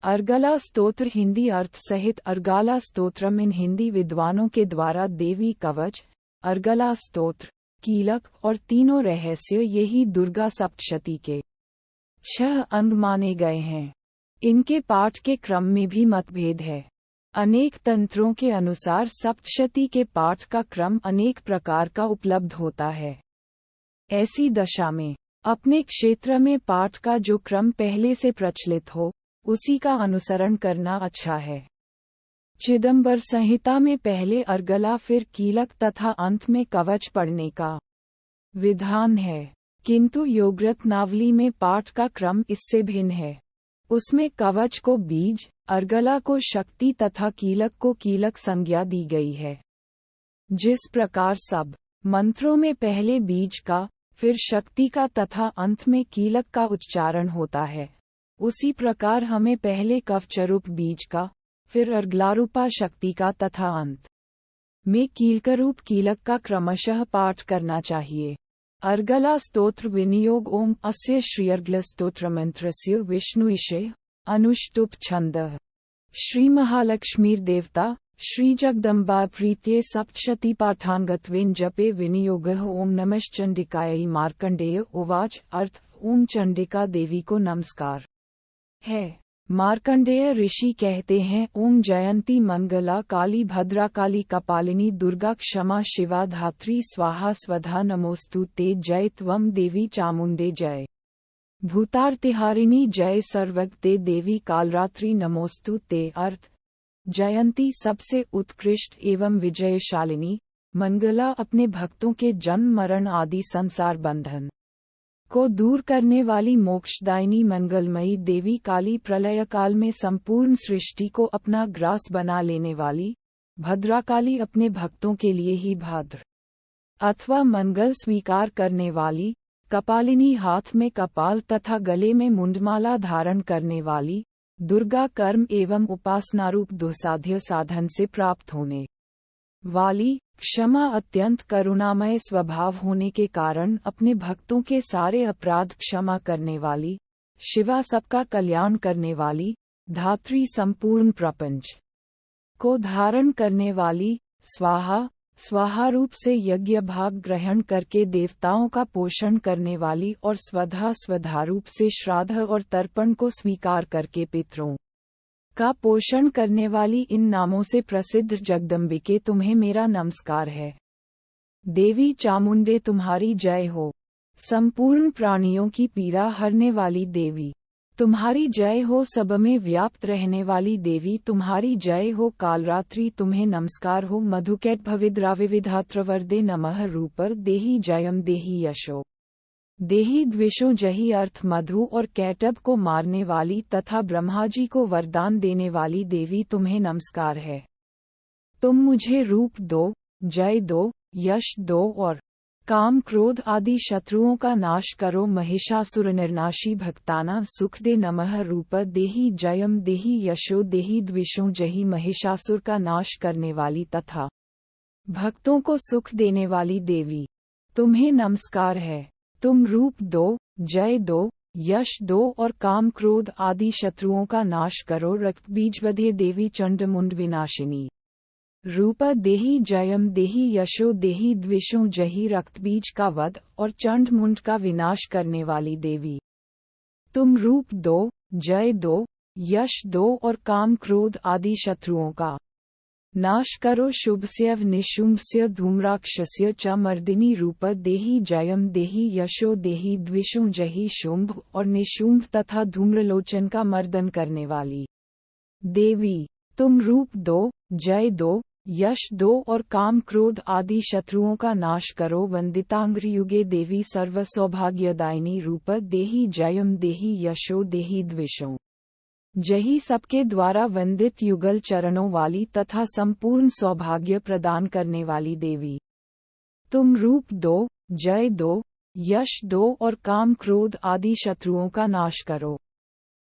अर्गला स्तोत्र हिंदी अर्थ सहित अर्गला स्तोत्रम इन हिंदी विद्वानों के द्वारा देवी कवच, अर्गला स्तोत्र, कीलक और तीनों रहस्य यही दुर्गा सप्तशती के 6 अंग माने गए हैं। इनके पाठ के क्रम में भी मतभेद है। अनेक तंत्रों के अनुसार सप्तशती के पाठ का क्रम अनेक प्रकार का उपलब्ध होता है। ऐसी दशा में अपने क्षेत्र में पाठ का जो क्रम पहले से प्रचलित हो उसी का अनुसरण करना अच्छा है। चिदंबर संहिता में पहले अर्गला फिर कीलक तथा अंत में कवच पढ़ने का विधान है, किंतु योगरत्नावली में पाठ का क्रम इससे भिन्न है। उसमें कवच को बीज, अर्गला को शक्ति तथा कीलक को कीलक संज्ञा दी गई है। जिस प्रकार सब मंत्रों में पहले बीज का, फिर शक्ति का तथा अंत में कीलक का उच्चारण होता है, उसी प्रकार हमें पहले कवचरूप बीज का, फिर अर्गलारूपा शक्ति का तथा अंत में कीलकरूप कीलक का क्रमशः पाठ करना चाहिए। अर्गला स्तोत्र विनियोग ओम अस्य श्रीअर्गल स्तोत्र मंत्रस्य विष्णुइषे अनुष्टुप छंदः श्री महालक्ष्मीर देवता श्री जगदम्बा प्रीत्ये सप्तशती पाठांगत्वेन जपे विनियोगः ओम नमश्चंडिकायै मार्कंडेय उवाच। अर्थ ओम चंडिका देवी को नमस्कार है। मार्कंडेय ऋषि कहते हैं ओम जयंती मंगला काली भद्रा काली कपालिनी दुर्गा क्षमा शिवा धात्री स्वाहा स्वधा नमोस्तु ते जय त्वं देवी चामुंडे जय भूतार्तिहारिणी जय सर्वगते देवी कालरात्रि नमोस्तु ते। अर्थ जयंती सबसे उत्कृष्ट एवं विजयशालिनी, मंगला अपने भक्तों के जन्म मरण आदि संसार बंधन को दूर करने वाली मोक्षदायिनी मंगलमयी देवी काली प्रलय काल में संपूर्ण सृष्टि को अपना ग्रास बना लेने वाली, भद्राकाली अपने भक्तों के लिए ही भद्र अथवा मंगल स्वीकार करने वाली, कपालिनी हाथ में कपाल तथा गले में मुंडमाला धारण करने वाली, दुर्गा कर्म एवं उपासनारूप दुस्साध्य साधन से प्राप्त होने वाली, क्षमा अत्यंत करुणामय स्वभाव होने के कारण अपने भक्तों के सारे अपराध क्षमा करने वाली, शिवा सबका कल्याण करने वाली, धात्री संपूर्ण प्रपंच को धारण करने वाली, स्वाहा स्वाहा रूप से यज्ञ भाग ग्रहण करके देवताओं का पोषण करने वाली और स्वधा स्वधा रूप से श्राद्ध और तर्पण को स्वीकार करके पितरों का पोषण करने वाली इन नामों से प्रसिद्ध जगदम्बिके तुम्हें मेरा नमस्कार है। देवी चामुंडे तुम्हारी जय हो। संपूर्ण प्राणियों की पीड़ा हरने वाली देवी तुम्हारी जय हो। सब में व्याप्त रहने वाली देवी तुम्हारी जय हो। कालरात्रि तुम्हें नमस्कार हो। मधुकैट भविद्राविविधात्रवर्दे नमः। रूपर देही जयम देही यशो देही द्विषो जही। अर्थ मधु और कैटब को मारने वाली तथा ब्रह्माजी को वरदान देने वाली देवी तुम्हें नमस्कार है। तुम मुझे रूप दो, जय दो, यश दो और काम क्रोध आदि शत्रुओं का नाश करो। महिषासुर निर्नाशी भक्ताना सुख दे नमः। रूप देही जयम देही यशो देही द्विषो जही। महिषासुर का नाश करने वाली तथा भक्तों को सुख देने वाली देवी तुम्हें नमस्कार है। तुम रूप दो, जय दो, यश दो और काम क्रोध आदि शत्रुओं का नाश करो। रक्त बीजवधे देवी चंडमुंड विनाशिनी। रूप देही जयम देही यशो देही द्विषो जही। रक्तबीज का वध और चंड मुंड का विनाश करने वाली देवी तुम रूप दो, जय दो, यश दो और काम क्रोध आदि शत्रुओं का नाश करो। शुभस्य निशुंभस्य धूम्राक्षस्य च मर्दिनी। रूप देही जयम देही यशो देही द्विषो जही। शुंभ और निशुंभ तथा धूम्रलोचन का मर्दन करने वाली देवी तुम रूप दो, जय दो, यश दो और काम क्रोध आदि शत्रुओं का नाश करो। वंदितांग्रयुगे देवी सर्व सौभाग्यदायिनी। रूप देही जयम देही यशो देही द्विषो जही। सबके द्वारा वंदित युगल चरणों वाली तथा संपूर्ण सौभाग्य प्रदान करने वाली देवी तुम रूप दो, जय दो, यश दो और काम क्रोध आदि शत्रुओं का नाश करो।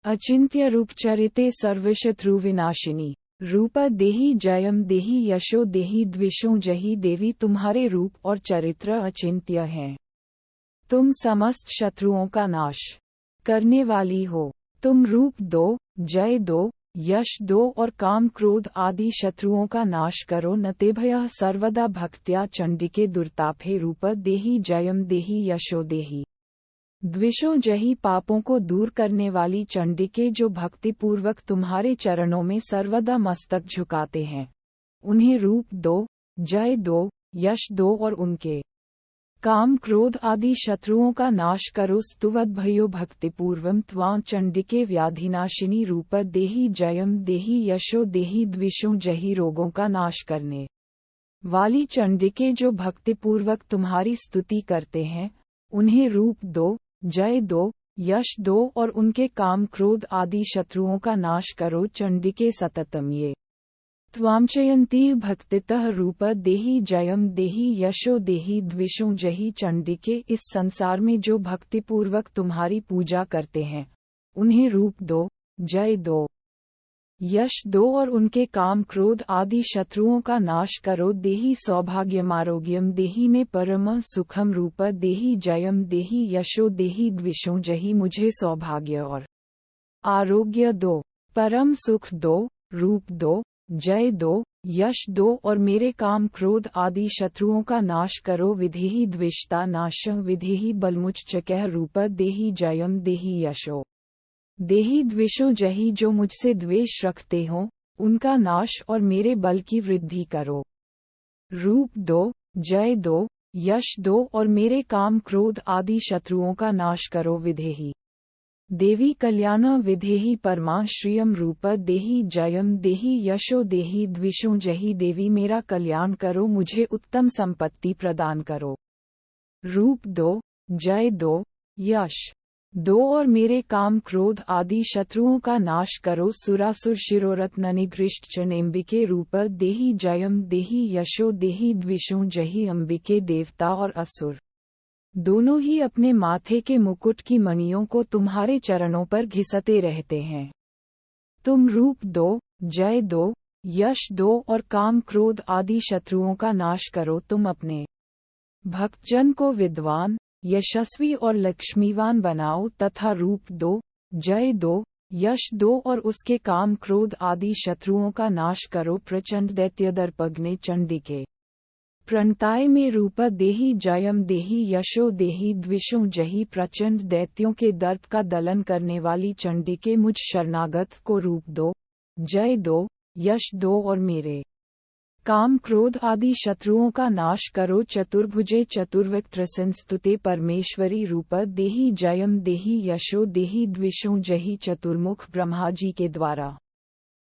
अचिंत्य रूप चरिते सर्वशत्रु विनाशिनी। रूप देही जयम देही यशो देही द्विषो जही। देवी तुम्हारे रूप और चरित्र अचिंत्य हैं। तुम समस्त शत्रुओं का नाश करने वाली हो। तुम रूप दो, जय दो, यश दो और काम क्रोध आदि शत्रुओं का नाश करो। नतेभयः सर्वदा भक्त्या चंडिके दुर्तापे रूप देहि जयम देहि यशो देहि। द्विषो जही पापों को दूर करने वाली चंडिके जो भक्तिपूर्वक तुम्हारे चरणों में सर्वदा मस्तक झुकाते हैं, उन्हें रूप दो, जय दो, यश दो और उनके काम क्रोध आदि शत्रुओं का नाश करो। स्तुवद्भयो भक्तिपूर्वम त्वां चंडिके व्याधिनाशिनी रूप देहि जयम देहि यशो देहि। द्विषों जही रोगों का नाश करने वाली चंडिके जो भक्तिपूर्वक तुम्हारी स्तुति करते हैं, उन्हें रूप दो, जय दो, यश दो और उनके काम क्रोध आदि शत्रुओं का नाश करो। चंडिके सततम ये त्वामचयन्ती भक्तितः रूप देहि जयम देहि यशो देहि। द्विषों जही चंडिके इस संसार में जो भक्तिपूर्वक तुम्हारी पूजा करते हैं, उन्हें रूप दो, जय दो, यश दो और उनके काम क्रोध आदि शत्रुओं का नाश करो। देहि सौभाग्यमारोग्यम देहि में परम सुखम रूप देहि जयम देहि यशो देहि। द्विषों जही मुझे सौभाग्य और आरोग्य दो, परम सुख दो, रूप दो, जय दो, यश दो और मेरे काम क्रोध आदि शत्रुओं का नाश करो। विधिहि द्विषता नाशं विधिहि बलमुच्चकः रूप देहि जयम देहि यशो देहि। द्विषों जही जो मुझसे द्वेष रखते हों, उनका नाश और मेरे बल की वृद्धि करो। रूप दो, जय दो, यश दो और मेरे काम क्रोध आदि शत्रुओं का नाश करो। विधेहि देवी कल्याण विधेहि परमा श्रियम रूप देहि जयम देहि यशो देहि। द्विषों जही देवी मेरा कल्याण करो, मुझे उत्तम संपत्ति प्रदान करो। रूप दो, जय दो, यश दो और मेरे काम क्रोध आदि शत्रुओं का नाश करो। सुरासुर शिरोरत्न निगृष्ट चनेम्बिके रूप देहि जयम देहि यशो देहि। द्विषों जही अंबिके देवता और असुर दोनों ही अपने माथे के मुकुट की मणियों को तुम्हारे चरणों पर घिसते रहते हैं। तुम रूप दो, जय दो, यश दो और काम क्रोध आदि शत्रुओं का नाश करो। तुम अपने भक्तजन को विद्वान, यशस्वी और लक्ष्मीवान बनाओ तथा रूप दो, जय दो, यश दो और उसके काम क्रोध आदि शत्रुओं का नाश करो। प्रचंड दैत्यदर्पग्ने चंडिके प्रणताय में रूप देहि जयम देहि यशो देहि। द्विषों जही प्रचंड दैत्यों के दर्प का दलन करने वाली चंडिके मुझ शरणागत को रूप दो, जय दो, यश दो और मेरे काम क्रोध आदि शत्रुओं का नाश करो। चतुर्भुजे चतुर्वक्त्र संस्तुते परमेश्वरी रूप देहि जयम देहि यशो देहि। द्विषों जही चतुर्मुख ब्रह्मा जी के द्वारा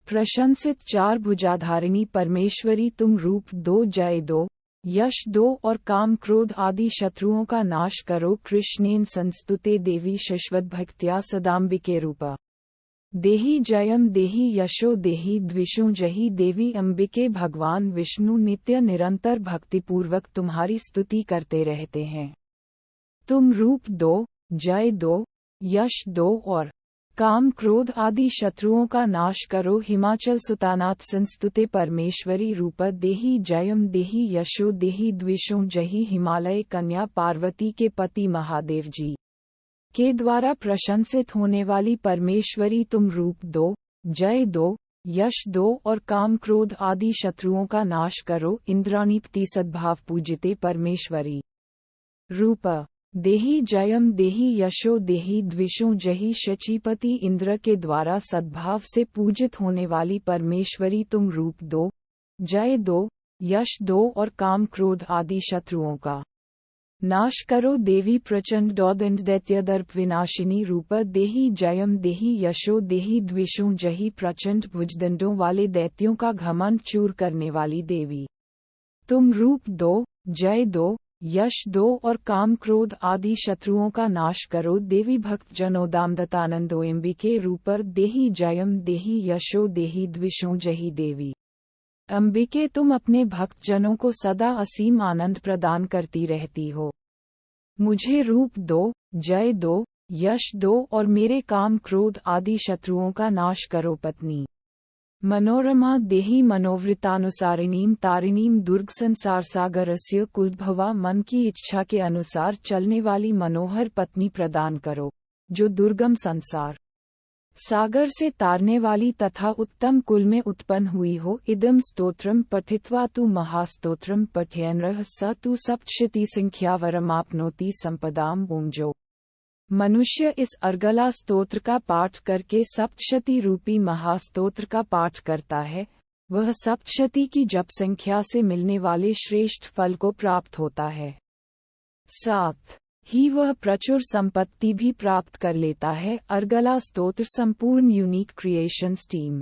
प्रशंसित चार भुजाधारिणी परमेश्वरी तुम रूप दो, जय दो, यश दो और काम क्रोध आदि शत्रुओं का नाश करो। कृष्णेन संस्तुते देवी शश्वत भक्त्या सदाम्बिके रूपा देहि जयम देहि यशो देहि। द्विषों जही देवी अंबिके भगवान विष्णु नित्य निरंतर भक्तिपूर्वक तुम्हारी स्तुति करते रहते हैं। तुम रूप दो, जय दो, यश दो और काम क्रोध आदि शत्रुओं का नाश करो। हिमाचल सुतानाथ संस्तुते परमेश्वरी रूप देहि जयम देहि यशो देहि। द्विषों जही हिमालय कन्या पार्वती के पति महादेव जी के द्वारा प्रशंसित होने वाली परमेश्वरी तुम रूप दो, जय दो, यश दो और काम क्रोध आदि शत्रुओं का नाश करो। इंद्राणीपति सद्भाव पूजिते परमेश्वरी रूप देहि जयम देहि यशो देहि। द्विषों जही शचीपति इंद्र के द्वारा सद्भाव से पूजित होने वाली परमेश्वरी तुम रूप दो, जय दो, यश दो और काम क्रोध आदि शत्रुओं का नाश करो। देवी प्रचंड दौदंड दैत्यदर्प विनाशिनी रूप देहि जयम देहि यशो देहि। द्विषों जही प्रचंड भुजदंडों वाले दैत्यों का घमंड चूर करने वाली देवी तुम रूप दो, जय दो, यश दो और काम क्रोध आदि शत्रुओं का नाश करो। देवी भक्त जनोदामदतानंदोएम्बिके रूपर देहि जयम देहि यशो देहि। द्विषों जही देवी अंबिके तुम अपने भक्त जनों को सदा असीम आनंद प्रदान करती रहती हो। मुझे रूप दो, जय दो, यश दो और मेरे काम क्रोध आदि शत्रुओं का नाश करो। पत्नी मनोरमा देहि मनोवृतानुसारिणीम तारिणीम दुर्ग संसार सागरस्य कुलभवा। मन की इच्छा के अनुसार चलने वाली मनोहर पत्नी प्रदान करो, जो दुर्गम संसार सागर से तारने वाली तथा उत्तम कुल में उत्पन्न हुई हो। इदं स्तोत्रम पठित्वा तु महास्तोत्रम पठयन् स तु सप्तशती संख्यावरमाप्नोति संपदाम बुंजो। मनुष्य इस अर्गला स्तोत्र का पाठ करके सप्तशती रूपी महास्तोत्र का पाठ करता है, वह सप्तशती की जप संख्या से मिलने वाले श्रेष्ठ फल को प्राप्त होता है। साथ ही वह प्रचुर संपत्ति भी प्राप्त कर लेता है। अर्गला स्तोत्र संपूर्ण यूनिक क्रिएशंस टीम।